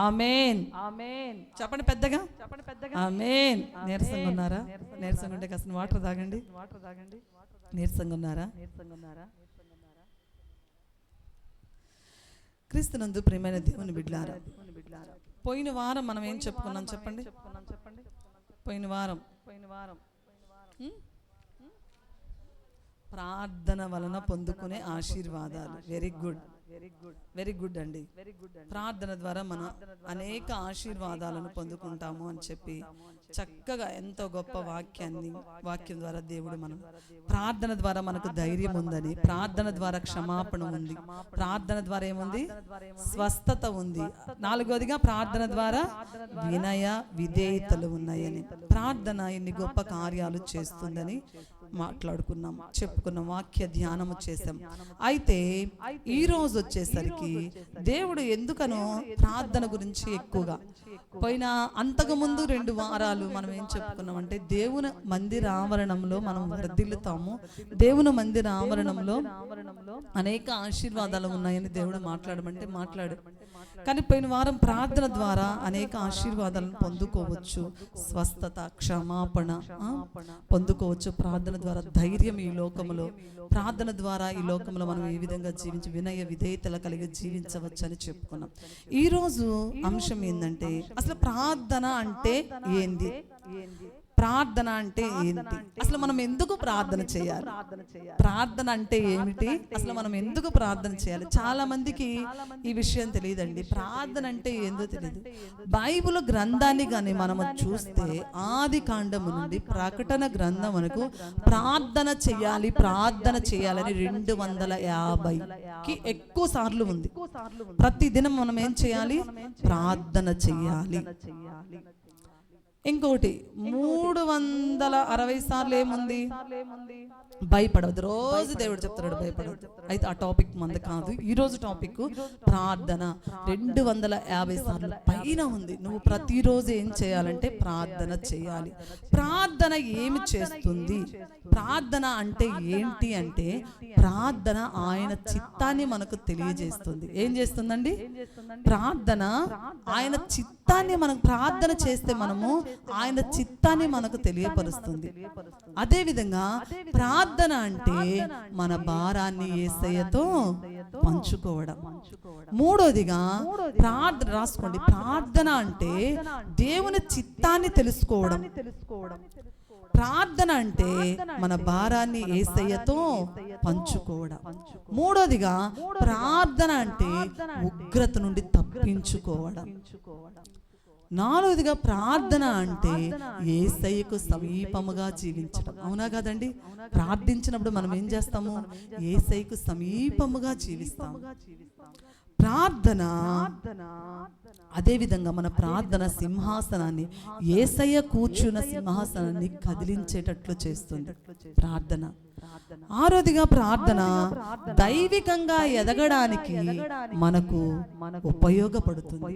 ఆమేన్ ఆమేన్ చెప్పండి పెద్దగా, చెప్పండి పెద్దగా ఆమేన్. నీరసంగా ఉన్నారా? నీరసంగా ఉంటే కాస్త వాటర్ తాగండి. నీరసంగా ఉన్నారా? క్రీస్తునందు ప్రియమైన దేవుని బిడ్డలారా, పోయిన వారం మనం ఏం చెప్పుకున్నాం చెప్పండి? పోయిన వారం ప్రార్థన వలన పొందుకునే ఆశీర్వాదాలు. వెరీ గుడ్, వెరీ గుడ్ అండి. ప్రార్థన ద్వారా మనం అనేక ఆశీర్వాదాలను పొందుకుంటాము అని చెప్పి చక్కగా ఎంతో గొప్ప వాక్యం ద్వారా దేవుడు మనం ప్రార్థన ద్వారా మనకు ధైర్యం ఉందని, ప్రార్థన ద్వారా క్షమాపణ ఉంది, ప్రార్థన ద్వారా ఏముంది? స్వస్థత ఉంది. నాలుగోదిగా ప్రార్థన ద్వారా వినయ విధేయతలు ఉన్నాయని, ప్రార్థన ఇన్ని గొప్ప కార్యాలు చేస్తుందని మాట్లాడుకున్నాం, చెప్పుకున్నాం, వాక్య ధ్యానము చేసాం. అయితే ఈ రోజు వచ్చేసరికి దేవుడు ఎందుకనో ప్రార్థన గురించి ఎక్కువగా పోయిన అంతకుముందు 2 వారాలు మనం ఏం చెప్పుకున్నాం అంటే దేవుని మందిర ఆవరణంలో మనం వర్ధిల్లుతాము, దేవుని మందిర ఆవరణంలో అనేక ఆశీర్వాదాలు ఉన్నాయని దేవుడు మాట్లాడమంటే మాట్లాడు. కానీ పోయిన వారం ప్రార్థన ద్వారా అనేక ఆశీర్వాదాలను పొందుకోవచ్చు, స్వస్థత క్షమాపణ పొందుకోవచ్చు, ప్రార్థన ద్వారా ధైర్యం ఈ లోకములో, ప్రార్థన ద్వారా ఈ లోకంలో మనం ఏ విధంగా జీవించి వినయ విధేయతలు కలిగి జీవించవచ్చు అని చెప్పుకున్నాం. ఈరోజు అంశం ఏంటంటే అసలు ప్రార్థన అంటే ఏంది, ప్రార్థన అంటే ఏంటి, అసలు మనం ఎందుకు ప్రార్థన చేయాలి, ప్రార్థన అంటే ఏమిటి, అసలు మనం ఎందుకు ప్రార్థన చేయాలి. చాలా మందికి ఈ విషయం తెలియదండి, ప్రార్థన అంటే ఏందో తెలియదు. బైబిల్ గ్రంథాన్ని కానీ మనము చూస్తే ఆది కాండము నుండి ప్రకటన గ్రంథం వరకు ప్రార్థన చేయాలి చేయాలని 250కి ఎక్కువ సార్లు ఉంది. ప్రతి దినం మనం ఏం చేయాలి? ప్రార్థన చేయాలి. ఇంకోటి 360 సార్లు ఏముంది? భయపడవద్దు. రోజు దేవుడు చెప్తున్నాడు భయపడవద్దు. అయితే ఆ టాపిక్ మంది కాదు. ఈరోజు టాపిక్ ప్రార్థన 250 సార్లు పైన ఉంది. నువ్వు ప్రతిరోజు ఏం చేయాలంటే ప్రార్థన చేయాలి. ప్రార్థన ఏమి చేస్తుంది? ప్రార్థన అంటే ఏంటి అంటే ప్రార్థన ఆయన చిత్తాన్ని మనకు తెలియజేస్తుంది. ఏం చేస్తుందండి? ప్రార్థన ఆయన చిత్తాన్ని మనం ప్రార్థన చేస్తే మనము ఆయన చిత్తాన్ని మనకు తెలియపరుస్తుంది. అదే విధంగా ప్రార్థన అంటే మన భారాన్ని యేసయ్యతో పంచుకోవడం. మూడోదిగా ప్రార్థన రాసుకోండి, ప్రార్థన అంటే దేవుని చిత్తాన్ని తెలుసుకోవడం. ప్రార్థన అంటే మన భారాన్ని యేసయ్యతో పంచుకోవడం. మూడోదిగా ప్రార్థన అంటే ఉగ్రత నుండి తప్పించుకోవడం. నాలుగోదిగా ప్రార్థన అంటే యేసయ్యకు సమీపముగా జీవించడం. అవునా కదండి? ప్రార్థించినప్పుడు మనం ఏం చేస్తాము? యేసయ్యకు సమీపముగా జీవిస్తాము. ప్రార్థన అదేవిధంగా మన ప్రార్థన సింహాసనాన్ని, యేసయ్య కూర్చున్న సింహాసనాన్ని కదిలించేటట్లు చేస్తుంది ప్రార్థన. ఆరోదిగా ప్రార్థన దైవికంగా ఎదగడానికి మనకు ఉపయోగపడుతుంది.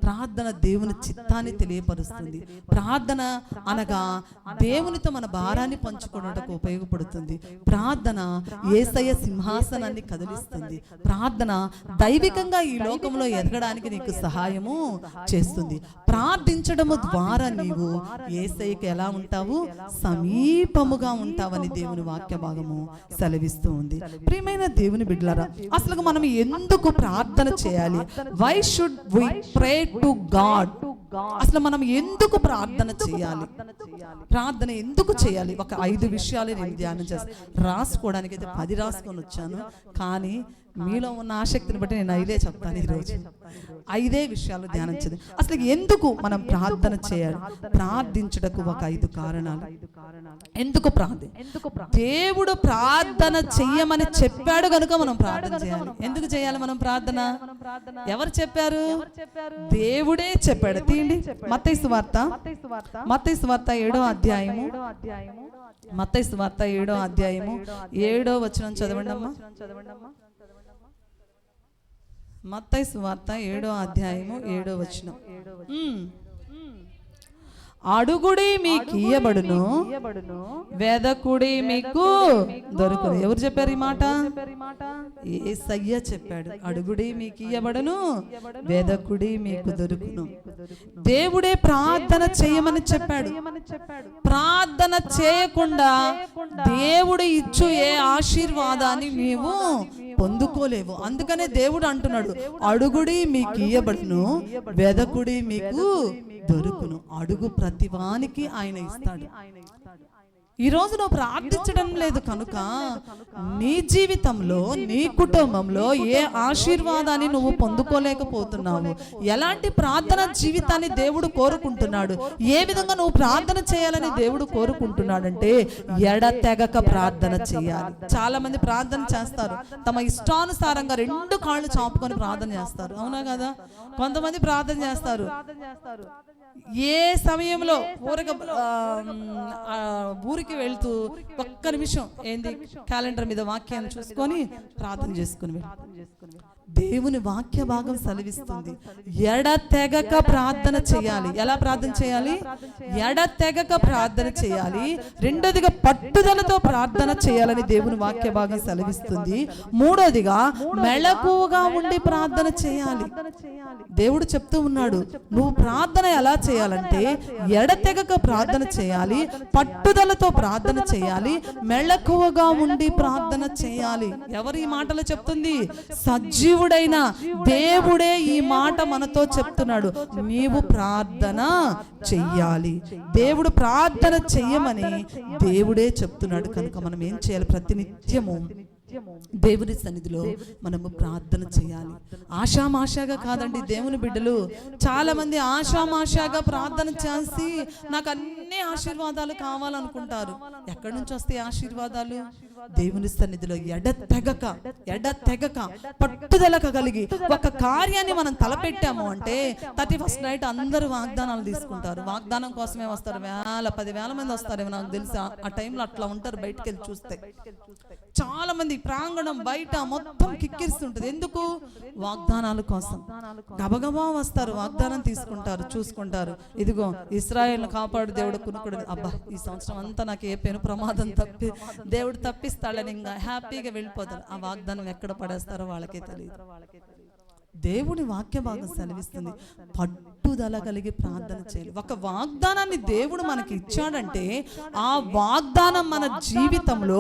ప్రార్థన దేవుని చిత్తాన్ని తెలియపరుస్తుంది. ప్రార్థన అనగా దేవునితో మన భారాన్ని పంచుకోవడానికి ఉపయోగపడుతుంది. ప్రార్థన యేసయ్య సింహాసనాన్ని కదిలిస్తుంది. ప్రార్థన దైవికంగా ఈ లోకంలో ఎదగడానికి నీకు సహాయము చేస్తుంది. ప్రార్థించడము ద్వారా నీవు యేసయ్యకి ఎలా ఉంటావు? సమీపముగా ఉంటావని దేవుని వాక్య భాగము సెలవిస్తూ ఉంది. ప్రియమైన దేవుని బిడ్డలారా, అసలు మనం ఎందుకు ప్రార్థన చేయాలి? Why should we pray to God? అసలు మనం ఎందుకు ప్రార్థన చేయాలి? ప్రార్థన ఎందుకు చేయాలి? ఒక 5 విషయాలు నేను ధ్యానం చేస్తాను. రాసుకోవడానికి అయితే 10 రాసుకొని వచ్చాను, కానీ మీలో ఉన్న ఆసక్తిని బట్టి నేను 5 చెప్తాను. ఈరోజు 5 విషయాలు ధ్యానం చేద్దాం. అసలు ఎందుకు మనం ప్రార్థన చేయాలి? ప్రార్థించుటకు ఒక 5 కారణాలు. ఎందుకు ప్రార్థన? దేవుడు ప్రార్థన చెయ్యమని చెప్పాడు కనుక మనం ప్రార్థన చేయాలి. ఎందుకు చేయాలి మనం ప్రార్థన? ఎవరు చెప్పారు? దేవుడే చెప్పాడు. తీయండి మత్తయి సువార్త 7వ అధ్యాయము. మత్తయి సువార్త 7వ అధ్యాయము 7వ వచనం చదవండి అమ్మా. మత్తయి సువార్త 7వ అధ్యాయము 7వ వచనం. అడుగుడి మీకు ఇయ్యబడును, వెదకుడి మీకు దొరుకును. ఎవరు చెప్పారు ఈ మాట? యేసయ్య చెప్పాడు. అడుగుడి మీకు ఇయ్యబడును, వెదకుడి మీకు దొరుకును. దేవుడే ప్రార్థన చేయమని చెప్పాడు. ప్రార్థన చేయకుండా దేవుడు ఇచ్చు ఏ ఆశీర్వాదాన్ని నీవు పొందుకోలేవు. అందుకనే దేవుడు అంటున్నాడు, అడుగుడి మీకు ఇయ్యబడును, వెదకుడి మీకు దొరుకును. అడుగు ప్రతివానికి ఆయన ఇస్తాడు. ఈ రోజు నువ్వు ప్రార్థించడం లేదు కనుక నీ జీవితంలో, నీ కుటుంబంలో ఏ ఆశీర్వాదాన్ని నువ్వు పొందుకోలేకపోతున్నావు. ఎలాంటి ప్రార్థన జీవితాన్ని దేవుడు కోరుకుంటున్నాడు, ఏ విధంగా నువ్వు ప్రార్థన చేయాలని దేవుడు కోరుకుంటున్నాడంటే ఎడతెగక ప్రార్థన చేయాలి. చాలా మంది ప్రార్థన చేస్తారు, తమ ఇష్టానుసారంగా 2 కాళ్ళు చాపుకొని ప్రార్థన చేస్తారు. అవునా కదా? కొంతమంది ప్రార్థన చేస్తారు ఏ సమయంలో ఊరికి వెళ్తూ ఒక్క నిమిషం ఏంది క్యాలెండర్ మీద వాక్యాన్ని చూసుకొని ప్రార్థన చేసుకుని దేవుని వాక్య భాగం సెలవిస్తుంది, ఎడతెగక ప్రార్థన చేయాలి. ఎలా ప్రార్థన చేయాలి? ఎడతెగక ప్రార్థన చేయాలి. రెండోదిగా పట్టుదలతో ప్రార్థన చేయాలని దేవుని వాక్య భాగం సెలవిస్తుంది. మూడోదిగా మెళకువగా ఉండి ప్రార్థన చేయాలి. దేవుడు చెప్తూ ఉన్నాడు, నువ్వు ప్రార్థన ఎలా చేయాలంటే ఎడతెగక ప్రార్థన చేయాలి, పట్టుదలతో ప్రార్థన చేయాలి, మెళకువగా ఉండి ప్రార్థన చేయాలి. ఎవరు ఈ మాటలు చెప్తుంది? సజీవుడైన దేవుడే ఈ మాట మనతో చెప్తున్నాడు. నీవు ప్రార్థన చెయ్యాలి. దేవుడు ప్రార్థన చెయ్యమని దేవుడే చెప్తున్నాడు. కనుక మనం ఏం చేయాలి? ప్రతినిత్యము దేవుని సన్నిధిలో మనము ప్రార్థన చేయాలి. ఆషామాషాగా కాదండి. దేవుని బిడ్డలు చాలా మంది ఆషామాషాగా ప్రార్థన చేసి నాకు అన్ని ఆశీర్వాదాలు కావాలనుకుంటారు. ఎక్కడి నుంచి వస్తాయి ఆశీర్వాదాలు? దేవుని సన్నిధిలో ఎడతెగక పట్టుదల కలిగి ఒక కార్యాన్ని మనం తలపెట్టాము అంటే 31st నైట్ అందరూ వాగ్దానాలు తీసుకుంటారు. వాగ్దానం కోసమే వస్తారు. 10,000 మంది వస్తారేమో నాకు తెలుసా. ఆ టైంలో అట్లా ఉంటారు. బయటకు వెళ్ళి చూస్తే చాలా మంది ప్రాంగణం బయట మొత్తం కిక్కిరిస్తుంటది. ఎందుకు? వాగ్దానాల కోసం గబగబా వస్తారు, వాగ్దానం తీసుకుంటారు, చూసుకుంటారు. ఇదిగో ఇశ్రాయేలును కాపాడు దేవుడు కునుకుడు. అబ్బా, ఈ సంవత్సరం అంతా నాకు ఏ పెను ప్రమాదం దేవుడు తప్పిస్తాడని ఇంకా హ్యాపీగా వెళ్ళిపోతారు. ఆ వాగ్దానం ఎక్కడ పడేస్తారో వాళ్ళకే తెలియదు. దేవుని వాక్య భాగం సెలవిస్తుంది, పట్టుదల కలిగి ప్రార్థన చేయాలి. ఒక వాగ్దానాన్ని దేవుడు మనకి ఇచ్చాడంటే ఆ వాగ్దానం మన జీవితంలో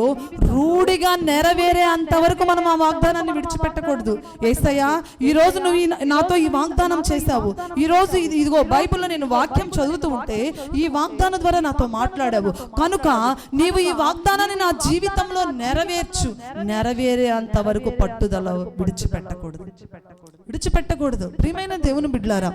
రూఢిగా నెరవేరే అంతవరకు మనం ఆ వాగ్దానాన్ని విడిచిపెట్టకూడదు. యేసయ్యా, ఈ రోజు నువ్వు నాతో ఈ వాగ్దానం చేశావు. ఈ రోజు ఇదిగో బైబిల్లో నేను వాక్యం చదువుతూ ఉంటే ఈ వాగ్దానం ద్వారా నాతో మాట్లాడావు కనుక నీవు ఈ వాగ్దానాన్ని నా జీవితంలో నెరవేరే అంతవరకు పట్టుదల విడిచిపెట్టకూడదు. ప్రియమైన దేవుని బిడ్డలారా,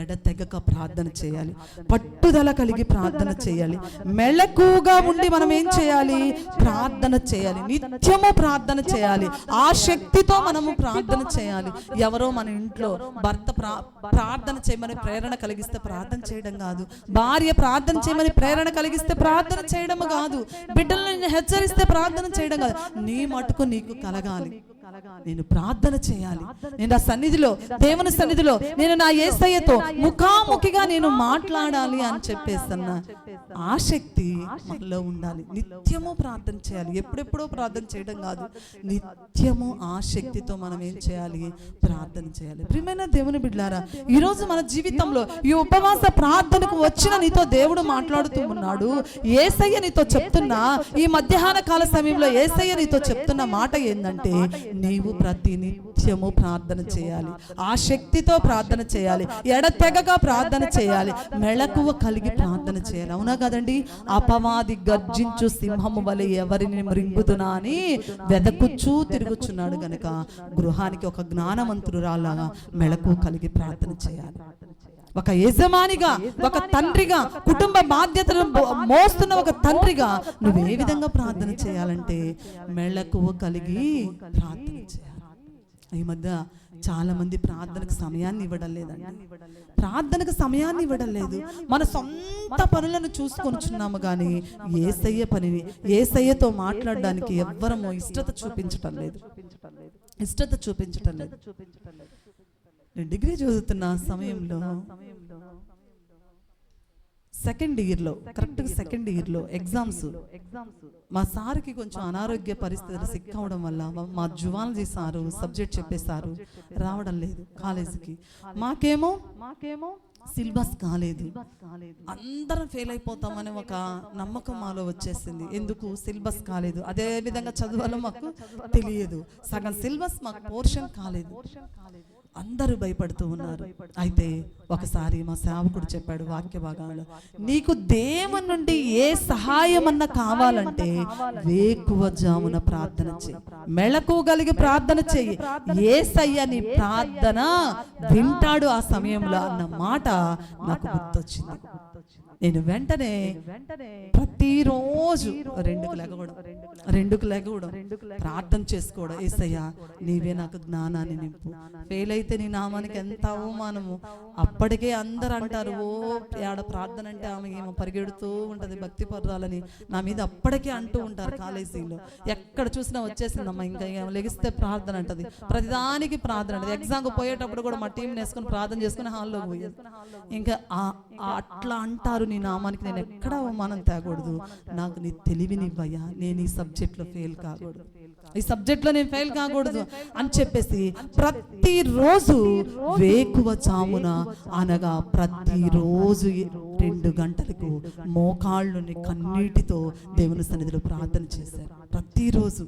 ఎడతెగక ప్రార్థన చేయాలి, పట్టుదల కలిగి ప్రార్థన చేయాలి, మెళకువగా ఉండి మనం ఏం చేయాలి? ప్రార్థన చేయాలి. నిత్యము ప్రార్థన చేయాలి. ఆ శక్తితో మనము ప్రార్థన చేయాలి. ఎవరో మన ఇంట్లో భర్త ప్రార్థన చేయమని ప్రేరణ కలిగిస్తే ప్రార్థన చేయడం కాదు, భార్య ప్రార్థన చేయమని ప్రేరణ కలిగిస్తే ప్రార్థన చేయడం కాదు, బిడ్డలను హెచ్చరిస్తే ప్రార్థన చేయడం కాదు. నీ మటుకు నీకు కలగాలి. నేను ప్రార్థన చేయాలి. నేను ఆ సన్నిధిలో, దేవుని సన్నిధిలో నేను నా యేసయ్యతో ముఖాముఖిగా నేను మాట్లాడాలి అని చెప్పేస్తున్న ఆ శక్తి మనలో ఉండాలి. నిత్యము ప్రార్థన చేయాలి. ఎప్పుడెప్పుడో ప్రార్థన చేయడం కాదు, నిత్యము ఆ శక్తితో మనం ఏం చేయాలి? ప్రార్థన చేయాలి. ప్రియమైన దేవుని బిడ్డలారా, ఈరోజు మన జీవితంలో ఈ ఉపవాస ప్రార్థనకు వచ్చిన నీతో దేవుడు మాట్లాడుతూ ఉన్నాడు. యేసయ్య నీతో చెప్తున్నా, ఈ మధ్యాహ్న కాల సమయంలో యేసయ్య నీతో చెప్తున్న మాట ఏంటంటే, నీవు ప్రతినిత్యము ప్రార్థన చేయాలి, ఆ శక్తితో ప్రార్థన చేయాలి, ఎడతెగక ప్రార్థన చేయాలి, మెళకువ కలిగి ప్రార్థన చేయాలి. అవునా కదండి? అపవాది గర్జించు సింహము వలె ఎవరిని మృంగుతున్నా అని వెదకుచూ తిరుగుచున్నాడు గనక గృహానికి ఒక జ్ఞానవంతురాలాగా మెళకువ కలిగి ప్రార్థన చేయాలి. ఒక యజమానిగా, ఒక తండ్రిగా, కుటుంబ బాధ్యతలను మోస్తున్న ఒక తండ్రిగా నువ్వు ఏ విధంగా ప్రార్థన చేయాలంటే మెళకువ కలిగి ప్రార్థన చేయాలి. ఈ మధ్య చాలా మంది ప్రార్థనకు సమయాన్ని ఇవ్వడం లేదండి. ప్రార్థనకు సమయాన్ని ఇవ్వడం లేదు. మన సొంత పనులను చూసుకొనిచున్నాము కానీ యేసయ్య పనిని, యేసయ్యతో మాట్లాడడానికి ఎవ్వరము ఇష్టత చూపించటం లేదు. నేను డిగ్రీ చదువుతున్న సమయంలో సెకండ్ ఇయర్లో ఎగ్జామ్స్. మా సార్కి కొంచెం అనారోగ్య పరిస్థితులు సిక్ అవడం వల్ల మా జువాలజీ సారు సబ్జెక్ట్ చెప్పేశారు, రావడం లేదు కాలేజీకి. మాకేమో సిలబస్ కాలేదు, అందరం ఫెయిల్ అయిపోతామని ఒక నమ్మకం మాలో వచ్చేసింది. ఎందుకు సిలబస్ కాలేదు, అదే విధంగా చదవాలో మాకు తెలియదు, సగం సిలబస్ మాకు పోర్షన్ కాలేదు, అందరూ భయపడుతూ ఉన్నారు. అయితే ఒకసారి మా సేవకుడు చెప్పాడు వాక్య భాగాలు, నీకు దేవుని నుండి ఏ సహాయం అన్న కావాలంటే వేకువజామున ప్రార్థన చెయ్యి, మెళకువగలిగి ప్రార్థన చెయ్యి, యేసయ్య నీ ప్రార్థన వింటాడు ఆ సమయంలో అన్న మాట నాకు గుర్తొచ్చింది. నేను వెంటనే ప్రతిరోజు 2కు లెగవడం ప్రార్థన చేసుకోవడం, యేసయ్య నీవే నాకు జ్ఞానాన్ని నింపు, ఫెయిల్ అయితే నీ నామానికి ఎంత అవమానము. అప్పటికే అందరు అంటారు, ఓ ఆడ ప్రార్థన అంటే ఆమె ఏమో పరిగెడుతూ ఉంటుంది భక్తి పర్రాలని నా మీద అప్పటికే అంటూ ఉంటారు. కాలేజీలో ఎక్కడ చూసినా వచ్చేసిందమ్మా, ఇంకా లెగిస్తే ప్రార్థన అంటది, ప్రతిదానికి ప్రార్థన అంటది. ఎగ్జామ్కి పోయేటప్పుడు కూడా మా టీంని వేసుకొని ప్రార్థన చేసుకుని హాల్లోకి పోయేది. ఇంకా అట్లా అంటారు, నీ నామానికి నేను ఎక్కడ అవమానం తేకూడదు, నాకు నీ తెలివినివ్వయ్యా, నేను ఈ సబ్జెక్ట్లో ఫెయిల్ కాకూడదు, ఈ సబ్జెక్ట్లో నేను ఫెయిల్ కాకూడదు అని చెప్పేసి ప్రతిరోజు వేకువజామున అనగా ప్రతిరోజు 2 గంటలకు మోకాళ్ళుని కన్నీటితో దేవుని సన్నిధిలో ప్రార్థన చేశారు. ప్రతిరోజు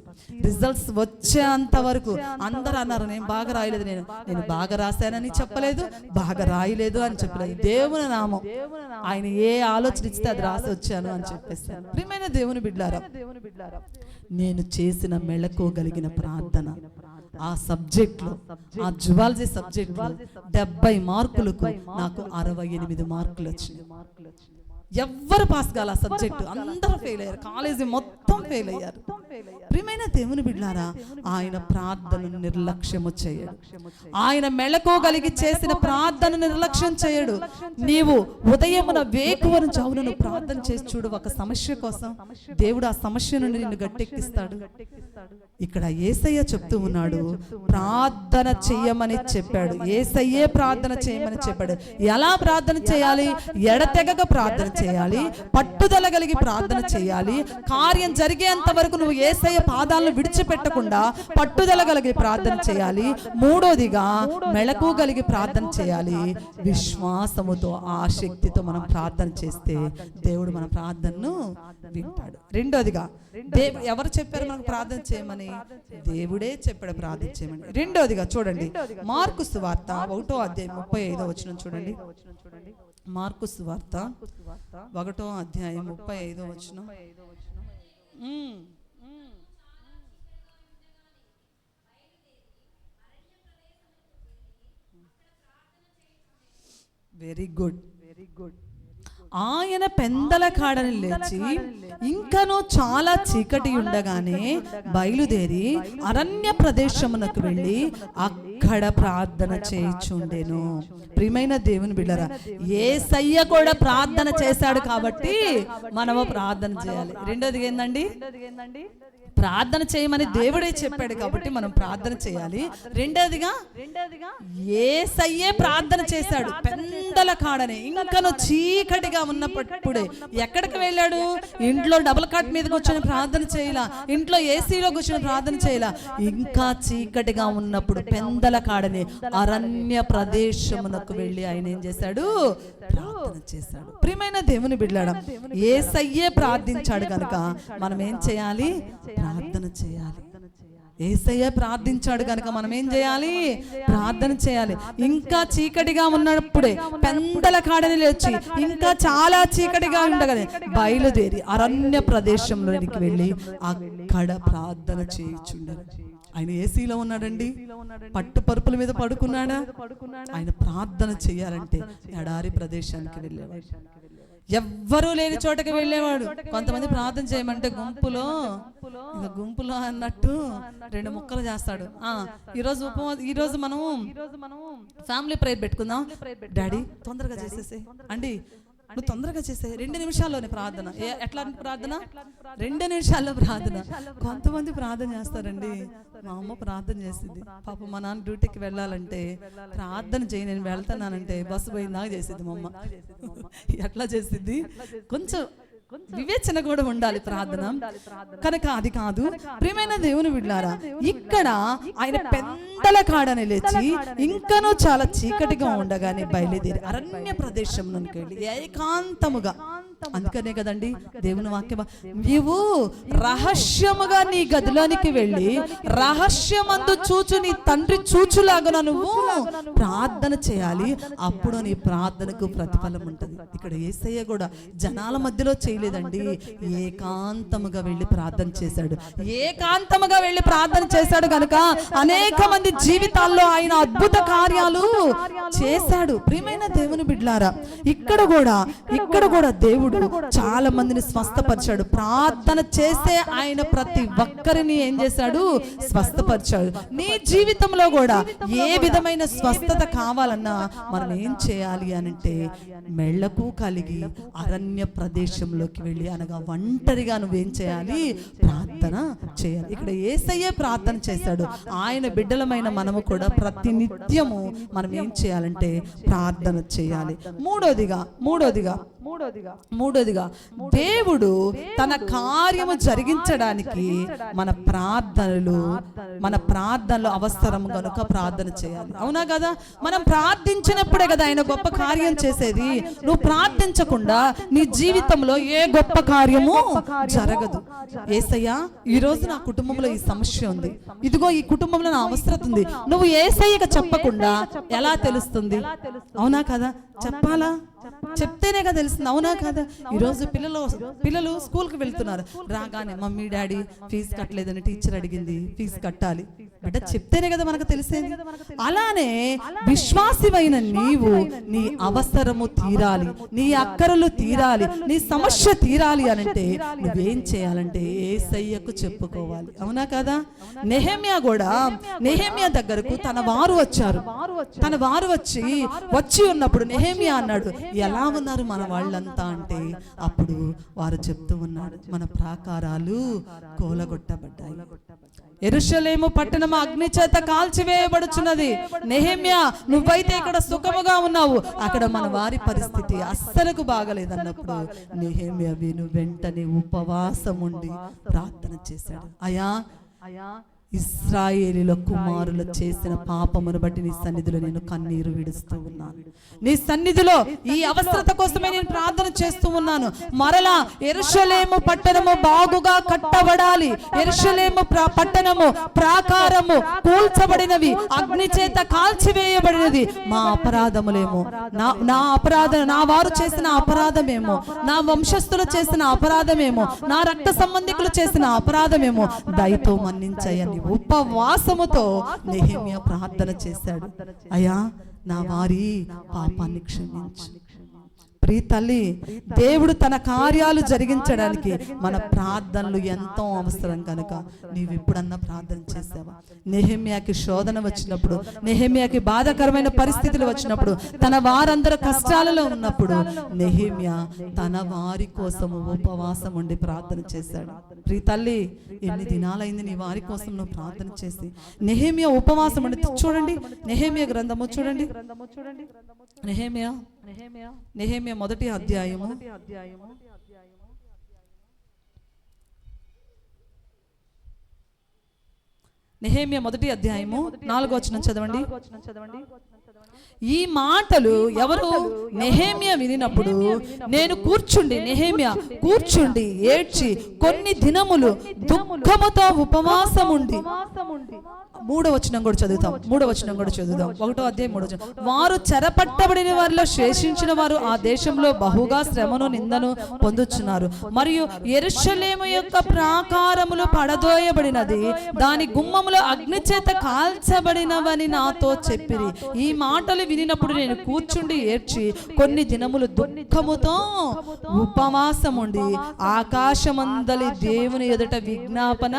రిజల్ట్స్ వచ్చేంత వరకు అందరూ అన్నారు, నేను బాగా రాయలేదు, నేను బాగా రాశానని చెప్పలేదు, బాగా రాయలేదు అని చెప్పలేదు. దేవుని నామం, ఆయన ఏ ఆలోచన ఇస్తే అది రాసి వచ్చాను అని చెప్పేస్తాను. ప్రియమైన దేవుని బిడ్డలారా, నేను చేసిన మెళకువగలిగిన ప్రార్థన ఆ సబ్జెక్ట్లో, ఆ జువాలజీ సబ్జెక్ట్లో 70 మార్కులకు నాకు 68 మార్కులు వచ్చినాయి. ఎవ్వరు పాస్ కాల ఆ సబ్జెక్టు, అందరూ ఫెయిల్ అయ్యారు, కాలేజీ మొత్తం ఫెయిల్ అయ్యారు. ప్రియమైన దేవుని బిడ్డలారా, ఆయన ప్రార్థనను నిర్లక్ష్యము చేయడు, ఆయన మెళకువగలిగి చేసిన ప్రార్థన నిర్లక్ష్యం చేయడు. నీవు ఉదయమున వేకువన జామున ప్రార్థన చేసి చూడు, ఒక సమస్య కోసం దేవుడు ఆ సమస్య నుండి నిన్ను గట్టెక్కిస్తాడు. ఇక్కడ యేసయ్య చెప్తూ ఉన్నాడు, ప్రార్థన చెయ్యమని చెప్పాడు, యేసయ్యే ప్రార్థన చేయమని చెప్పాడు. ఎలా ప్రార్థన చేయాలి? ఎడతెగక ప్రార్థన చేయాలి, పట్టుదల కలిగి ప్రార్థన చేయాలి, కార్యం జరిగేంత వరకు నువ్వు యేసయ్య పాదాలను విడిచిపెట్టకుండా పట్టుదల కలిగి ప్రార్థన చేయాలి. మూడోదిగా మెళకువ కలిగి ప్రార్థన చేయాలి. విశ్వాసముతో ఆసక్తితో మనం ప్రార్థన చేస్తే దేవుడు మన ప్రార్థనను వింటాడు. రెండోదిగా ఎవరు చెప్పారు మనకు ప్రార్థన చేయమని? దేవుడే చెప్పాడు ప్రార్థన చేయమని. రెండోదిగా చూడండి, మార్కు సువార్త 1వ అధ్యాయం 35వ వచనం చూడండి. మార్కు సువార్త 1వ అధ్యాయం 35వ వచనం. Very good. ఆయన పెందల కాడని లేచి ఇంకనూ చాలా చీకటి ఉండగానే బయలుదేరి అరణ్య ప్రదేశమునకు వెళ్ళి అక్కడ ప్రార్థన చేయుచుండెను. ప్రియమైన దేవుని బిడ్డలారా, యేసయ్య కూడా ప్రార్థన చేశాడు కాబట్టి మనము ప్రార్థన చేయాలి. రెండోది ఏందండి? ప్రార్థన చేయమని దేవుడే చెప్పాడు కాబట్టి మనం ప్రార్థన చేయాలి. రెండోదిగా యేసయ్యే ప్రార్థన చేశాడు పెందల కాడనే, ఇంకను చీకటిగా ఉన్నప్పుడే. ఎక్కడికి వెళ్ళాడు? ఇంట్లో డబుల్ కాట్ మీద కూర్చొని ప్రార్థన చేయాల, ఇంట్లో ఏసీలో కూర్చొని ప్రార్థన చేయాల. ఇంకా చీకటిగా ఉన్నప్పుడు పెందల కాడనే అరణ్య ప్రదేశమునకు వెళ్ళి ఆయన ఏం చేశాడు? ప్రార్థన చేశాడు. ప్రియమైన దేవుని బిడ్డలారా, యేసయ్యే ప్రార్థించాడు కనుక మనం ఏం చేయాలి? ప్రార్థన చేయాలి. యేసయ్య ప్రార్థించాడు కనుక మనం ఏం చేయాలి? ప్రార్థన చేయాలి. ఇంకా చీకటిగా ఉన్నప్పుడే పెందల కాడని లేచి ఇంకా చాలా చీకటిగా ఉండగానే బయలుదేరి అరణ్య ప్రదేశంలోనికి వెళ్ళి అక్కడ ప్రార్థన చేయుచుండెను. ఆయన ఏసీలో ఉన్నాడండి, పట్టు పరుపుల మీద పడుకున్నాడా? ఆయన ప్రార్థన చేయాలంటే ఎడారి ప్రదేశానికి వెళ్ళేవాడు, ఎవ్వరూ లేని చోటకి వెళ్ళేవాడు. కొంతమంది ప్రార్థన చేయమంటే గుంపులో అన్నట్టు 2 ముక్కలు చేస్తాడు. ఈరోజు మనం ఫ్యామిలీ ప్రేయర్ పెట్టుకుందాం డాడీ, తొందరగా చేసేసి అండి, నువ్వు తొందరగా చేసే 2 నిమిషాల్లోనే ప్రార్థన. ఎట్లాంటి ప్రార్థన? 2 నిమిషాల్లో ప్రార్థన. కొంతమంది ప్రార్థన చేస్తారండి. మా అమ్మ ప్రార్థన చేసింది పాప. మా నాన్న డ్యూటీకి వెళ్ళాలంటే ప్రార్థన చేయి, నేను వెళ్తానంటే బస్సు పోయిందాక చేసిద్ది మా అమ్మ. ఎట్లా చేసిద్ది? కొంచెం వివేచన కూడా ఉండాలి ప్రార్థన కనుక. అది కాదు ప్రియమైన దేవుని బిడ్డలారా, ఇక్కడ ఆయన పెందల కాడని లేచి ఇంకనూ చాలా చీకటిగా ఉండగానే బయలుదేరి అరణ్య ప్రదేశంలోకి వెళ్ళి ఏకాంతముగా. అందుకనే కదండి దేవుని వాక్యం, నీవు రహస్యముగా నీ గదిలోనికి వెళ్ళి రహస్యమందు చూచు నీ తండ్రి చూచులాగా నువ్వు ప్రార్థన చేయాలి. అప్పుడు నీ ప్రార్థనకు ప్రతిఫలం ఉంటుంది. ఇక్కడ యేసయ్య కూడా జనాల మధ్యలో చేయలేదండి, ఏకాంతముగా వెళ్ళి ప్రార్థన చేశాడు. ఏకాంతముగా వెళ్ళి ప్రార్థన చేశాడు కనుక అనేక మంది జీవితాల్లో ఆయన అద్భుత కార్యాలు చేశాడు. ప్రియమైన దేవుని బిడ్డలారా, ఇక్కడ కూడా దేవుడు చాలా మందిని స్వస్థపరిచాడు. ప్రార్థన చేసే ఆయన ప్రతి ఒక్కరిని ఏం చేశాడు? స్వస్థపరిచాడు. నీ జీవితంలో కూడా ఏ విధమైన స్వస్థత కావాలన్నా మనం ఏం చేయాలి అనంటే మెళ్ళకు కలిగి అరణ్య ప్రదేశంలోకి వెళ్ళి, అనగా ఒంటరిగా నువ్వేం చేయాలి? ప్రార్థన చేయాలి. ఇక్కడ యేసయ్యే ప్రార్థన చేశాడు. ఆయన బిడ్డలమైన మనము కూడా ప్రతినిత్యము మనం ఏం చేయాలంటే ప్రార్థన చేయాలి. మూడోదిగా దేవుడు తన కార్యము జరిగించడానికి మన ప్రార్థనలు అవసరం కనుక ప్రార్థన చేయాలి. అవునా కదా? మనం ప్రార్థించినప్పుడే కదా ఆయన గొప్ప కార్యం చేసేది. నువ్వు ప్రార్థించకుండా నీ జీవితంలో ఏ గొప్ప కార్యము జరగదు. యేసయ్య, ఈ రోజు నా కుటుంబంలో ఈ సమస్య ఉంది, ఇదిగో ఈ కుటుంబంలో నా అవసరం ఉంది, నువ్వు యేసయ్యగా చెప్పకుండా ఎలా తెలుస్తుంది? అవునా కదా? చెప్పాలా? చెప్తేనే కదా తెలుస్తుంది. అవునా కదా? ఈరోజు పిల్లలు స్కూల్కి వెళ్తున్నారు, రాగానే మమ్మీ డాడీ ఫీజు కట్టలేదని టీచర్ అడిగింది, ఫీజు కట్టాలి. బిడ్డ చెప్తేనే కదా మనకు తెలిసేది. అలానే విశ్వాసివైన నీవు నీ అవసరము తీరాలి, నీ అక్కరలు తీరాలి, నీ సమస్య తీరాలి అనంటే నువ్వేం చేయాలంటే యేసయ్యకు చెప్పుకోవాలి. అవునా కదా? నెహెమ్యా దగ్గరకు తన వారు వచ్చి ఉన్నప్పుడు నెహెమ్యా అన్నాడు, ఎలా ఉన్నారు మన వాళ్ళంతా అంటే, అప్పుడు వారు చెప్తూ ఉన్నాడు, మన ప్రాకారాలు కూలగొట్టబడ్డాయి, యెరూషలేము పట్టణము అగ్ని చేత కాల్చివేయబడుచున్నది. నెహెమ్యా, నువ్వైతే ఇక్కడ సుఖముగా ఉన్నావు, అక్కడ మన వారి పరిస్థితి అస్సలకు బాగలేదన్నప్పుడు నెహెమ్యా వెంటనే ఉపవాసం ఉండి ప్రార్థన చేశాడు. అయ్యా, ఇశ్రాయేలీల కుమారులు చేసిన పాపమును బట్టి నీ సన్నిధిలో నేను కన్నీరు విడుస్తూ ఉన్నాను. నీ సన్నిధిలో ఈ అవసరత కోసమే నేను ప్రార్థన చేస్తూ ఉన్నాను. మరలా యెరూషలేము పట్టణము బాగుగా కట్టబడాలి. యెరూషలేము పట్టణము ప్రాకారము కూల్చబడినవి, అగ్ని చేత కాల్చివేయబడినది. మా అపరాధములేమో, నా వారు చేసిన అపరాధమేమో, నా వంశస్థులు చేసిన అపరాధమేమో, నా రక్త సంబంధికులు చేసిన అపరాధమేమో దయతో మన్నించయ్యని ఉపవాసముతో నెహెమ్యా ప్రార్థన చేశాడు. అయ్యా, నా వారి పాపాన్ని క్షమించు. ప్రియ తల్లి, దేవుడు తన కార్యాలు జరిగించడానికి మన ప్రార్థనలు ఎంతో అవసరం కనుక నీవు ఎప్పుడన్నా ప్రార్థన చేసావా? నెహెమ్యాకి శోధన వచ్చినప్పుడు, నెహెమ్యాకి బాధాకరమైన పరిస్థితులు వచ్చినప్పుడు, తన వారందరూ కష్టాలలో ఉన్నప్పుడు నెహెమ్యా తన వారి కోసము ఉపవాసం ఉండి ప్రార్థన చేశాడు. ప్రియ తల్లి, ఎన్ని దినాలైంది నీ వారి కోసం నువ్వు ప్రార్థన చేసి? నెహెమ్యా ఉపవాసం ఉండి, చూడండి నెహెమ్యా గ్రంథము చూడండి, నెహెమ్యా మొదటి అధ్యాయము 4వ వచనం చదవండి. ఈ మాటలు ఎవరు? నెహెమ్యా వినినప్పుడు నేను నెహెమ్యా కూర్చుండి ఏడ్చి కొన్ని దినములు దుఃఖముతో ఉపవాసం ఉండి. 3వ వచనం కూడా చదువుతాం. 1వ అధ్యాయం 3వ వచనం. వారు చెరపట్టబడిన వారిలో శేషించిన వారు ఆ దేశంలో బహుగా శ్రమను నిందను పొందుచున్నారు. మరియు యెరూషలేము యొక్క ప్రాకారములు పడదోయబడినది, దాని గుమ్మములు అగ్ని చేత కాల్చబడినవని నాతో చెప్పిరి. ఈ మాటలు వినినప్పుడు నేను కూర్చుండి ఏడ్చి కొన్ని దినములు దుఃఖముతో ఉపవాసముండి ఆకాశమందలి దేవుని ఎదుట విజ్ఞాపన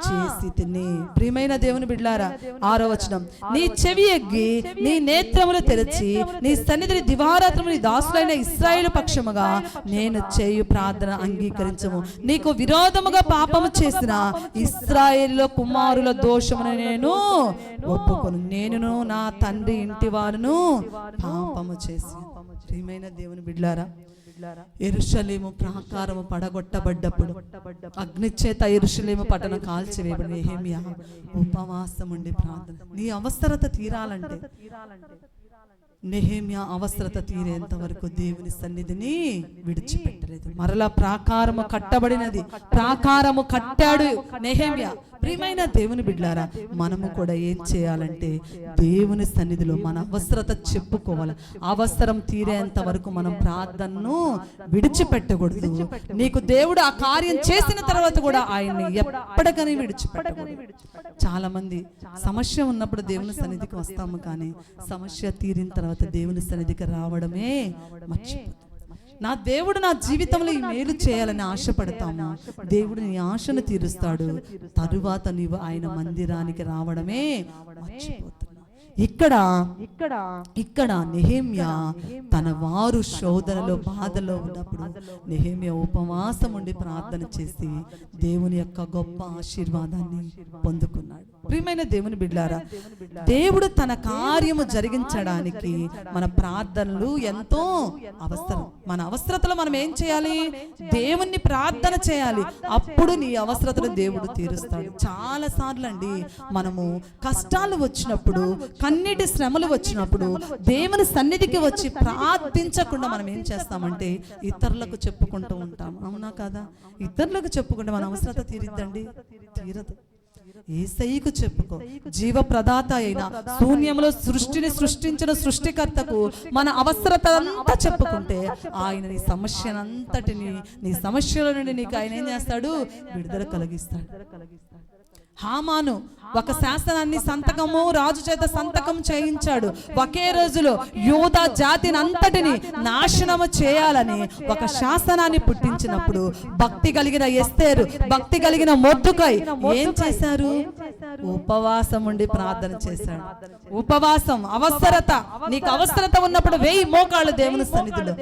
చేసి తిని. ప్రియమైన దేవుని బిడ్డలారా 6వ వచనం, నీ చెవి ఎగ్గి నీ నేత్రములు తెరచి నీ సన్నిధిని దివారాత్రము నీ దాసులైన ఇశ్రాయేలు పక్షముగా నేను చేయు ప్రార్థన అంగీకరించము. నీకు విరోధముగా పాపము చేసిన ఇశ్రాయేలు కుమారుల దోషమును నేను ఒప్పుకొను. నేనును నా తండ్రి ఇంటి వారును పాపము చేసి. ప్రియమైన దేవుని బిడ్డలారా, యెరూషలేము ప్రాకారము పడగొట్టబడ్డప్పుడు అగ్ని చేత యెరూషలేము పట్టణం కాల్చివేయబడిన నెహెమ్యా ఉపవాసం ఉండి ప్రార్థన. నీ అవసరత తీరాలంటే, నెహెమ్యా అవసరత తీరేంత వరకు దేవుని సన్నిధిని విడిచిపెట్టలేదు. మరలా ప్రాకారము కట్టబడినది, ప్రాకారము కట్టాడు నెహెమ్యా. ప్రియమైన దేవుని బిడ్డలారా, మనము కూడా ఏం చేయాలంటే దేవుని సన్నిధిలో మన అవసరత చెప్పుకోవాలి. అవసరం తీరేంత వరకు మనం ప్రార్థనను విడిచిపెట్టకూడదు. నీకు దేవుడు ఆ కార్యం చేసిన తర్వాత కూడా ఆయన్ని ఎప్పటికని విడిచిపెట్టకూడదు. చాలా మంది సమస్య ఉన్నప్పుడు దేవుని సన్నిధికి వస్తాము, కానీ సమస్య తీరిన తర్వాత దేవుని సన్నిధికి రావడమే మర్చిపోతాం. నా దేవుడు నా జీవితంలో ఈ మేలు చేయాలని ఆశపడతాము. దేవుడు నీ ఆశను తీరుస్తాడు. తరువాత నీవు ఆయన మందిరానికి రావడమే మర్చిపోతున్నావు. ఇక్కడ నెహెమ్యా తన వారు శోధనలో బాధలో ఉన్నప్పుడు నెహెమ్యా ఉపవాసం ఉండి ప్రార్థన చేసి దేవుని యొక్క గొప్ప ఆశీర్వాదాన్ని పొందుకున్నాడు. ప్రియమైన దేవుని బిడ్డలారా, దేవుడు తన కార్యము జరిగించడానికి మన ప్రార్థనలు ఎంతో అవసరం. మన అవసరతలో మనం ఏం చేయాలి? దేవుణ్ణి ప్రార్థన చేయాలి. అప్పుడు నీ అవసరతను దేవుడు తీరుస్తాడు. చాలా సార్లు అండి మనము కష్టాలు వచ్చినప్పుడు, కన్నీటి శ్రమలు వచ్చినప్పుడు దేవుని సన్నిధికి వచ్చి ప్రార్థించకుండా మనం ఏం చేస్తామంటే ఇతరులకు చెప్పుకుంటూ ఉంటాం. అవునా కాదా? ఇతరులకు చెప్పుకుంటే మన అవసరత తీరిద్దండి? తీరదు. యేసయ్యకు చెప్పుకో. జీవ ప్రదాత అయిన శూన్యంలో సృష్టిని సృష్టించిన సృష్టికర్తకు మన అవసరత అంతా చెప్పుకుంటే ఆయన నీ సమస్యనంతటిని, నీ సమస్యల నుండి నీకు ఆయన ఏం చేస్తాడు? విడుదల కలిగిస్తాడు. హామాను ఒక శాసనాన్ని సంతకము రాజు చేత సంతకం చేయించాడు. ఒకే రోజులో యూదా జాతిని అంతటిని నాశనము చేయాలని ఒక శాసనాన్ని పుట్టించినప్పుడు భక్తి కలిగిన ఎస్తేరు, భక్తి కలిగిన మొర్దెకై ఏం చేశారు? ఉపవాసం ఉండి ప్రార్థన చేశాడు. ఉపవాసం, అవసరత. నీకు అవసరత ఉన్నప్పుడు వేయి మోకాళ్ళు దేవుని సన్నిధిలో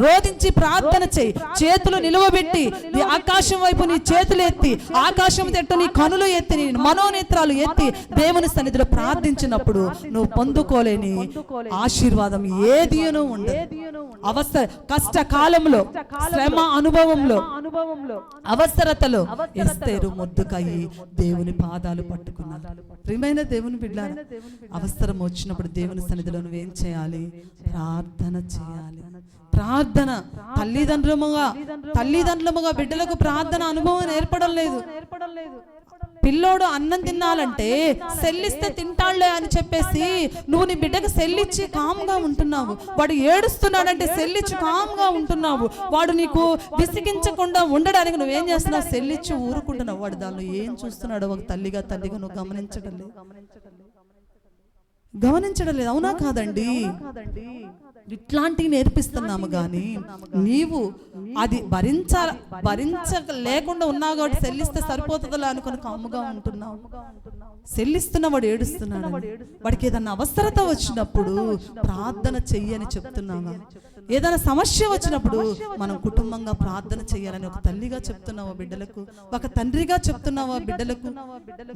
రోధించి ప్రార్థన చేయి. చేతులు నిలువబెట్టి నీ ఆకాశం వైపు నీ చేతులు ఎత్తి, ఆకాశం తట్టు నీ కనులు ఎత్తి, నీ మనోనేత్రాలు ఎత్తి దేవుని సన్నిధిలో ప్రార్థించినప్పుడు నువ్వు పొందుకోలేని ఆశీర్వాదం ఏదీనూ ఉండదు. అవసర కష్టకాలంలో, శ్రమ అనుభవంలో, అవసరతలో ఎస్తేరు మొర్దెకై దేవుని పాదాలు పట్టుకున్నారు. ప్రియమైన దేవుని బిడ్డలారా, అవసరం వచ్చినప్పుడు దేవుని సన్నిధిలో నువ్వేం చేయాలి? ప్రార్థన చేయాలి. ప్రార్థన. తల్లిదండ్రులుగా బిడ్డలకు ప్రార్థన అనుభవం ఏర్పడం లేదు. పిల్లోడు అన్నం తినాలంటే సెల్లిస్తే తింటాళ్లే అని చెప్పేసి నువ్వు నీ బిడ్డకు సెల్లిచ్చి కామ్గా ఉంటున్నావు. వాడు ఏడుస్తున్నాడంటే సెల్లిచ్చి కామ్గా ఉంటున్నావు. వాడు నీకు విసిగించకుండా ఉండడానికి నువ్వేం చేస్తున్నావు? సెల్లిచ్చి ఊరుకుంటున్నావు. వాడు దానిలో ఏం చూస్తున్నాడో ఒక తల్లిగా నువ్వు గమనించడం లేదు. అవునా కాదండి? ఇట్లాంటివి నేర్పిస్తున్నాము, కానీ నీవు అది భరించలేకుండా ఉన్నావు కాబట్టి సెల్లిస్తే సరిపోతుందిలే అనుకుని కాముగా ఉంటున్నావు. సెల్లిస్తున్న వాడు ఏడుస్తున్నాడు. వాడికి ఏదన్నా అవసరత వచ్చినప్పుడు ప్రార్థన చెయ్యని చెప్తున్నావా? ఏదైనా సమస్య వచ్చినప్పుడు మనం కుటుంబంగా ప్రార్థన చేయాలని ఒక తల్లిగా చెప్తున్నావా బిడ్డలకు? ఒక తండ్రిగా చెప్తున్నావా బిడ్డలకు?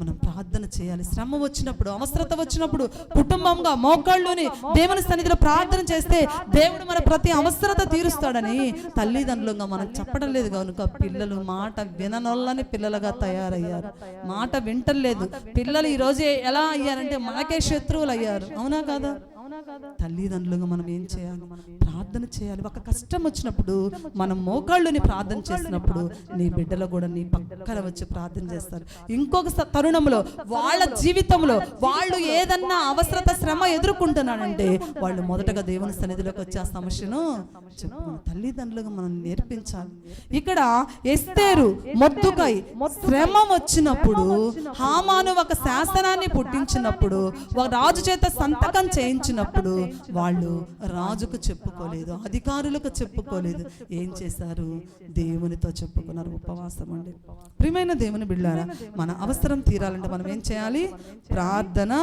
మనం ప్రార్థన చేయాలి. శ్రమ వచ్చినప్పుడు, అవసరత వచ్చినప్పుడు కుటుంబంగా మోకాళ్ళుని దేవుని సన్నిధిలో ప్రార్థన చేస్తే దేవుడు మన ప్రతి అవసరత తీరుస్తాడని తల్లిదండ్రులుగా మనం చెప్పడం లేదు. కనుక పిల్లలు మాట విననొల్లని పిల్లలుగా తయారయ్యారు. మాట వింటలేదు పిల్లలు. ఈ రోజు ఎలా అయ్యారంటే మనకే శత్రువులు అయ్యారు. అవునా కాదా? తల్లిదండ్రులుగా మనం ఏం చేయాలి? ప్రార్థన చేయాలి. ఒక కష్టం వచ్చినప్పుడు మనం మోకాళ్ళుని ప్రార్థన చేసినప్పుడు నీ బిడ్డలు కూడా నీ పక్కన వచ్చి ప్రార్థన చేస్తారు. ఇంకొక తరుణంలో వాళ్ళ జీవితంలో వాళ్ళు ఏదన్నా అవసరత, శ్రమ ఎదుర్కొంటున్నాడంటే వాళ్ళు మొదటగా దేవుని సన్నిధిలోకి వచ్చి ఆ సమస్యను చెప్పుకుని తల్లిదండ్రులుగా మనం నేర్పించాలి. ఇక్కడ ఎస్తేరు, మొర్దెకై శ్రమ వచ్చినప్పుడు, హామాను ఒక శాసనాన్ని పుట్టించినప్పుడు, ఒక రాజు చేత సంతకం చేయించినప్పుడు చేయించినప్పుడు వాళ్ళు రాజుకు చెప్పుకోలేదు, అధికారులకు చెప్పుకోలేదు. ఏం చేశారు? దేవునితో చెప్పుకున్నారు. ఉపవాసం అండి. ప్రియమైన దేవుని బిడ్డలారా, మన అవసరం తీరాలంటే మనం ఏం చేయాలి? ప్రార్థన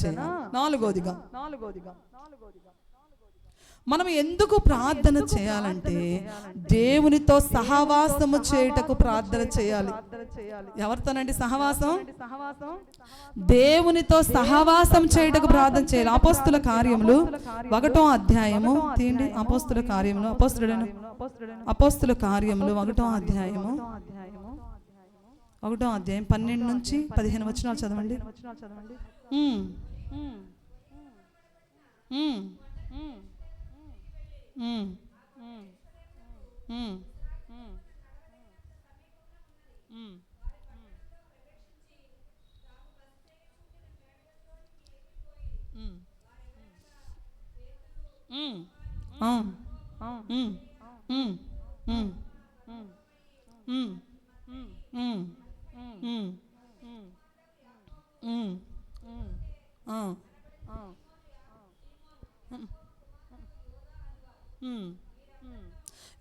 చేయాలి. నాలుగోదిగా మనం ఎందుకు ప్రార్థన చేయాలంటే దేవునితో సహవాసము చేయుటకు ప్రార్థన చేయాలి. ఎవరితోనండి సహవాసం? దేవునితో సహవాసం చేయుటకు ప్రార్థన చేయాలి. అపోస్తుల కార్యములు 1వ అధ్యాయము తీయండి. అపోస్తుల కార్యములు అపోస్తుల కార్యములు 1వ అధ్యాయము 12 నుంచి 15 వచనాలు చదవండి.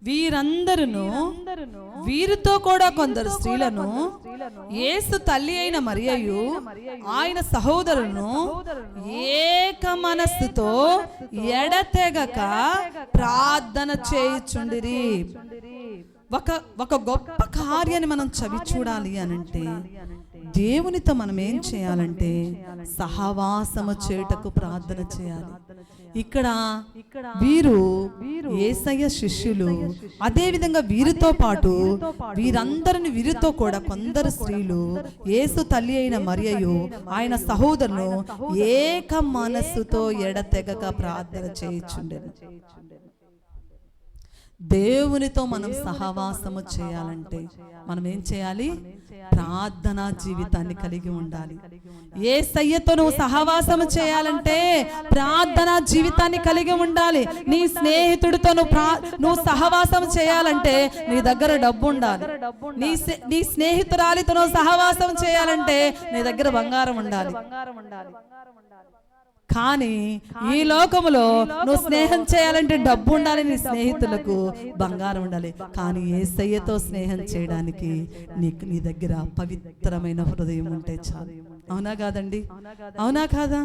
వీరందరూ వీరితో కూడా కొందరు స్త్రీలను యేసు తల్లి అయిన మరియయు ఆయన సహోదరులను ఏక మనస్సుతో ఎడతెగక ప్రార్థన చేయుచుండిరి. ఒక గొప్ప కార్యాన్ని మనం చవి చూడాలి అనంటే దేవునితో మనం ఏం చేయాలంటే సహవాసము చేయుటకు ప్రార్థన చేయాలి. ఇక్కడ వీరు యేసయ్య శిష్యులు, అదే విధంగా వీరితో పాటు వీరితో కూడా కొందరు స్త్రీలు యేసు తల్లి అయిన మరియయు ఆయన సహోదరులు ఏక మనస్సుతో ఎడతెగక ప్రార్థన చేయుచుండెను. దేవునితో మనం సహవాసము చేయాలంటే మనం ఏం చేయాలి? ప్రార్థనా జీవితాన్ని కలిగి ఉండాలి. యేసయ్యతో నువ్వు సహవాసము చేయాలంటే ప్రార్థనా జీవితాన్ని కలిగి ఉండాలి. నీ స్నేహితుడితో నువ్వు సహవాసం చేయాలంటే నీ దగ్గర డబ్బు ఉండాలి. నీ స్నేహితురాలితో నువ్వు సహవాసం చేయాలంటే నీ దగ్గర బంగారం ఉండాలి. కానీ ఈ లోకములో నువ్వు స్నేహం చేయాలంటే డబ్బు ఉండాలి, నీ స్నేహితులకు బంగారం ఉండాలి. కానీ యేసయ్యతో స్నేహం చేయడానికి నీ దగ్గర పవిత్రమైన హృదయం ఉంటే చాలు. అవునా కాదండి? అవునా కాదా?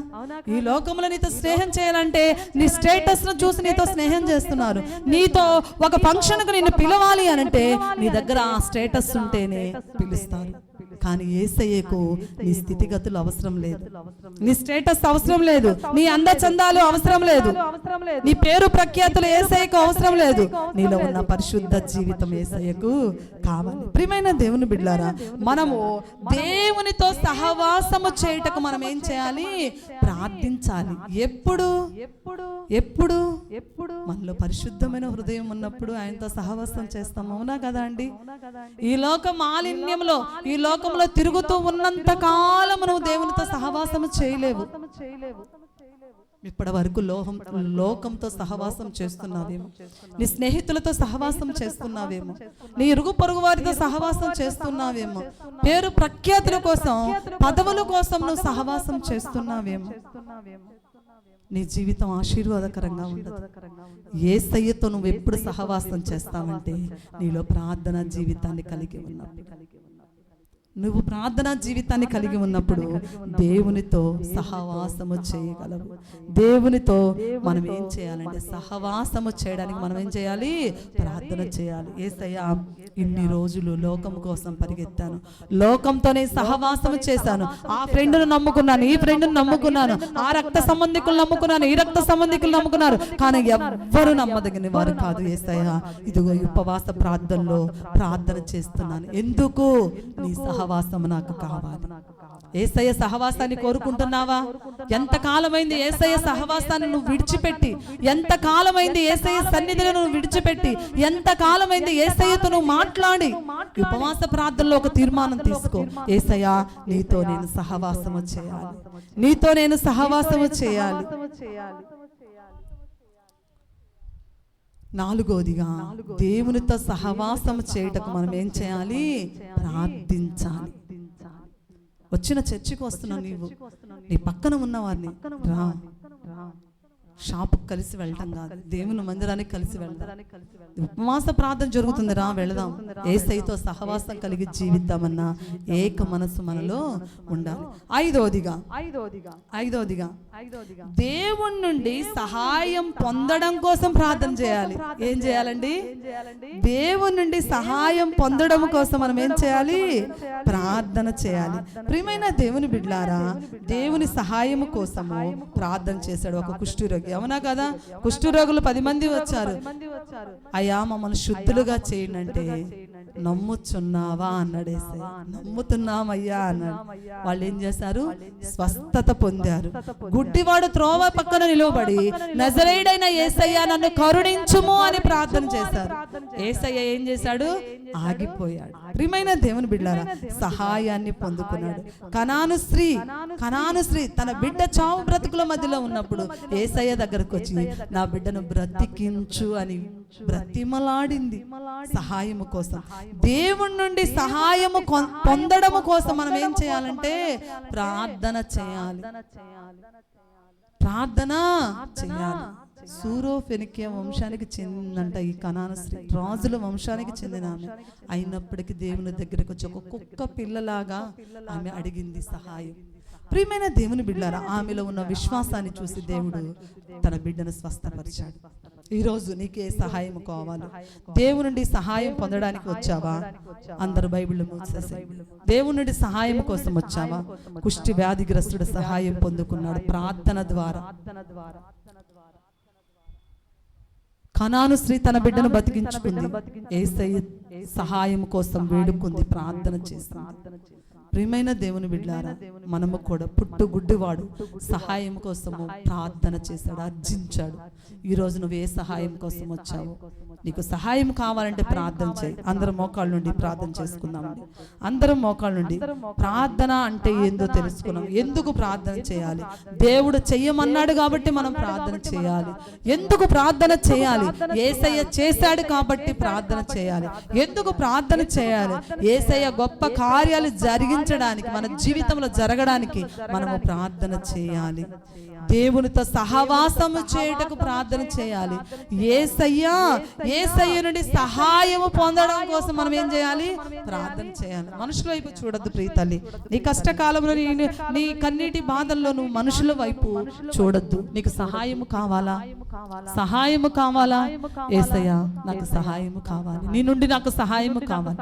ఈ లోకంలో నీతో స్నేహం చేయాలంటే నీ స్టేటస్ ను చూసి నీతో స్నేహం చేస్తున్నారు. నీతో ఒక ఫంక్షన్ కు నిన్ను పిలవాలి అనంటే నీ దగ్గర ఆ స్టేటస్ ఉంటేనే పిలుస్తారు. కానీ యేసయ్యకు నీ స్థితిగతులు అవసరం లేదు, నీ స్టేటస్ అవసరం లేదు, నీ అందచందాలు అవసరం లేదు, నీ పేరు ప్రఖ్యాతులు యేసయ్యకు అవసరం లేదు. నీలో ఉన్న పరిశుద్ధ జీవితం యేసయ్యకు కావాలి. ప్రియమైన దేవుని బిడ్డలారా, మనము దేవునితో సహవాసము చేయుటకు మనం ఏం చేయాలి? ప్రార్థించాలి. ఎప్పుడు ఎప్పుడు ఎప్పుడు మనలో పరిశుద్ధమైన హృదయం ఉన్నప్పుడు ఆయనతో సహవాసం చేస్తాం. అవునా కదా అండి? ఈ లోక మాలిన్యంలో ఈ లోకంలో తిరుగుతూ ఉన్నంత కాలం నువ్వు దేవునితో సహవాసము చేయలేవు. ఇప్పటి వరకు లోకంతో సహవాసం చేస్తున్నావేమో, నీ స్నేహితులతో సహవాసం చేస్తున్నావేమో, నీ ఇరుగు పొరుగు వారితో సహవాసం చేస్తున్నావేమో, పేరు ప్రఖ్యాతుల కోసం పదవుల కోసం నువ్వు సహవాసం చేస్తున్నావేమో. నీ జీవితం ఆశీర్వాదకరంగా ఉండదు. యేసయ్యతో నువ్వు ఎప్పుడు సహవాసం చేస్తావంటే నీలో ప్రార్థనా జీవితాన్ని కలిగి ఉన్నప్పుడు. నువ్వు ప్రార్థనా జీవితాన్ని కలిగి ఉన్నప్పుడు దేవునితో సహవాసము చేయగలవు. దేవునితో మనం ఏం చేయాలంటే సహవాసము చేయడానికి మనం ఏం చేయాలి? ప్రార్థన చేయాలి. యేసయ్యా, ఇన్ని రోజులు లోకం కోసం పరిగెత్తాను, లోకంతోనే సహవాసము చేశాను, ఆ ఫ్రెండ్ను నమ్ముకున్నాను, ఈ ఫ్రెండ్ను నమ్ముకున్నాను, ఆ రక్త సంబంధికులు నమ్ముకున్నాను, ఈ రక్త సంబంధికులు నమ్ముకున్నారు, కానీ ఎవ్వరు నమ్మదగిన వారు కాదు. యేసయ్యా, ఇదిగో ఉపవాస ప్రార్థనలో ప్రార్థన చేస్తున్నాను. ఎందుకు? నీ సహవాసము నాకు కావాలి. యేసయ్య సహవాసాన్ని కోరుకుంటున్నావా? ఎంత కాలమైంది యేసయ్య సహవాసాన్ని నువ్వు విడిచిపెట్టి? ఎంత కాలమైంది యేసయ్య సన్నిధిని నువ్వు విడిచిపెట్టి? ఎంత కాలమైంది యేసయ్యతో నువ్వు మాట్లాడి? ఉపవాస ప్రార్థనలో ఒక తీర్మానం తీసుకో. యేసయ్యా, నీతో నేను సహవాసము చేయాలి, నీతో నేను సహవాసము చేయాలి. నాలుగోదిగా దేవునితో సహవాసం చేయటకు మనం ఏం చేయాలి? ప్రార్థించాలి. వచ్చిన చర్చికి వస్తున్నా, నీవు నీ పక్కన ఉన్న వారిని రా షాపుకి కలిసి వెళ్ళటం కాదు, దేవుని మందిరానికి కలిసి వెళ్దాం. ఉపవాస ప్రార్థన జరుగుతుంది, రా వెళదాం. యేసయ్యతో సహవాసం కలిగి జీవిద్దామన్నా ఏక మనసు మనలో ఉండాలి. ఐదోదిగా దేవుని నుండి సహాయం పొందడం కోసం ప్రార్థన చేయాలి. ఏం చేయాలండి? దేవుని నుండి సహాయం పొందడం కోసం మనం ఏం చేయాలి? ప్రార్థన చేయాలి. ప్రియమైన దేవుని బిడ్డలారా, దేవుని సహాయము కోసము ప్రార్థన చేశాడు ఒక కుష్ఠరోగి. అవునా కదా? కుష్ఠరోగులు 10 మంది వచ్చారు. అయ్యా మమ్మల్ని శుద్ధులుగా చేయండి అంటే, నమ్ముచున్నావా అన్నాడు యేసయ్య. నమ్ముతున్నామయ్యా అన్నాడు. వాళ్ళు ఏం చేశారు? స్వస్థత పొందారు. గుడ్డివాడు త్రోవ పక్కన నిలవబడి, నజరేయుడైన యేసయ్య నన్ను కరుణించుము అని ప్రార్థన చేశారు. యేసయ్య ఏం చేశాడు? ఆగిపోయాడు. ప్రియమైన దేవుని బిడ్డలారా, సహాయాన్ని పొందుకున్నాడు. కనాను స్త్రీ తన బిడ్డ చావు బ్రతుకుల మధ్యలో ఉన్నప్పుడు యేసయ్య దగ్గరకు వచ్చి, నా బిడ్డను బ్రతికించు అని బ్రతిమలాడింది సహాయము కోసం. దేవుని నుండి సహాయము పొందడము కోసం మనం ఏం చేయాలంటే ప్రార్థన చేయాలి. సూరోఫెనికియా వంశానికి చెందిందంట ఈ కనాను స్త్రీ. రాజుల వంశానికి చెందిన ఆమె అయినప్పటికీ దేవుని దగ్గరకు వచ్చి ఒక కుక్క పిల్లలాగా ఆమె అడిగింది సహాయం. ప్రియమైన దేవుని బిడ్డలారా, ఆమెలో ఉన్న విశ్వాసాన్ని చూసి దేవుడు తన బిడ్డను స్వస్థపరిచాడు. ఈరోజు నీకే సహాయం కావాలి? దేవుని నుండి సహాయం పొందడానికి వచ్చావా? అందరు బైబిల్ మూసేసేయండి. దేవుని నుండి సహాయం కోసం వచ్చావా? కుష్టి వ్యాధిగ్రస్తుడు సహాయం పొందుకున్నాడు ప్రార్థన ద్వారా. కనాను స్త్రీ తన బిడ్డను బతికించుకుంది. యేసయ్య సహాయం కోసం వేడుకుంది, ప్రార్థన చేసింది. ప్రియమైన దేవుని బిడ్డలారా, మనము కూడా పుట్టుగుడ్డివాడు సహాయం కోసము ప్రార్థన చేశాడు, అర్జించాడు. ఈరోజు నువ్వు ఏ సహాయం కోసం వచ్చావు? నీకు సహాయం కావాలంటే ప్రార్థన చేయి. అందరం మోకాళ్ళ నుండి ప్రార్థన చేసుకుందాం. అందరం మోకాళ్ళ నుండి ప్రార్థన అంటే ఏందో తెలుసుకున్నాం. ఎందుకు ప్రార్థన చేయాలి? దేవుడు చెయ్యమన్నాడు కాబట్టి మనం ప్రార్థన చేయాలి. ఎందుకు ప్రార్థన చేయాలి? యేసయ్య చేశాడు కాబట్టి ప్రార్థన చేయాలి. ఎందుకు ప్రార్థన చేయాలి? యేసయ్య గొప్ప కార్యాలు జరిగించడానికి, మన జీవితంలో జరగడానికి మనము ప్రార్థన చేయాలి. దేవునితో సహవాసము చేయుటకు ప్రార్థన చేయాలి. యేసయ్య నుండి సహాయము పొందడం కోసం మనం ఏం చేయాలి? ప్రార్థన చేయాలి. మనుషుల వైపు చూడద్దు ప్రియ తల్లి. నీ కష్టకాలంలో, నీ కన్నీటి బాధల్లో నువ్వు మనుషుల వైపు చూడద్దు. నీకు సహాయము కావాలా? సహాయము కావాలా? యేసయ్య నాకు సహాయము కావాలి, నీ నుండి నాకు సహాయము కావాలి.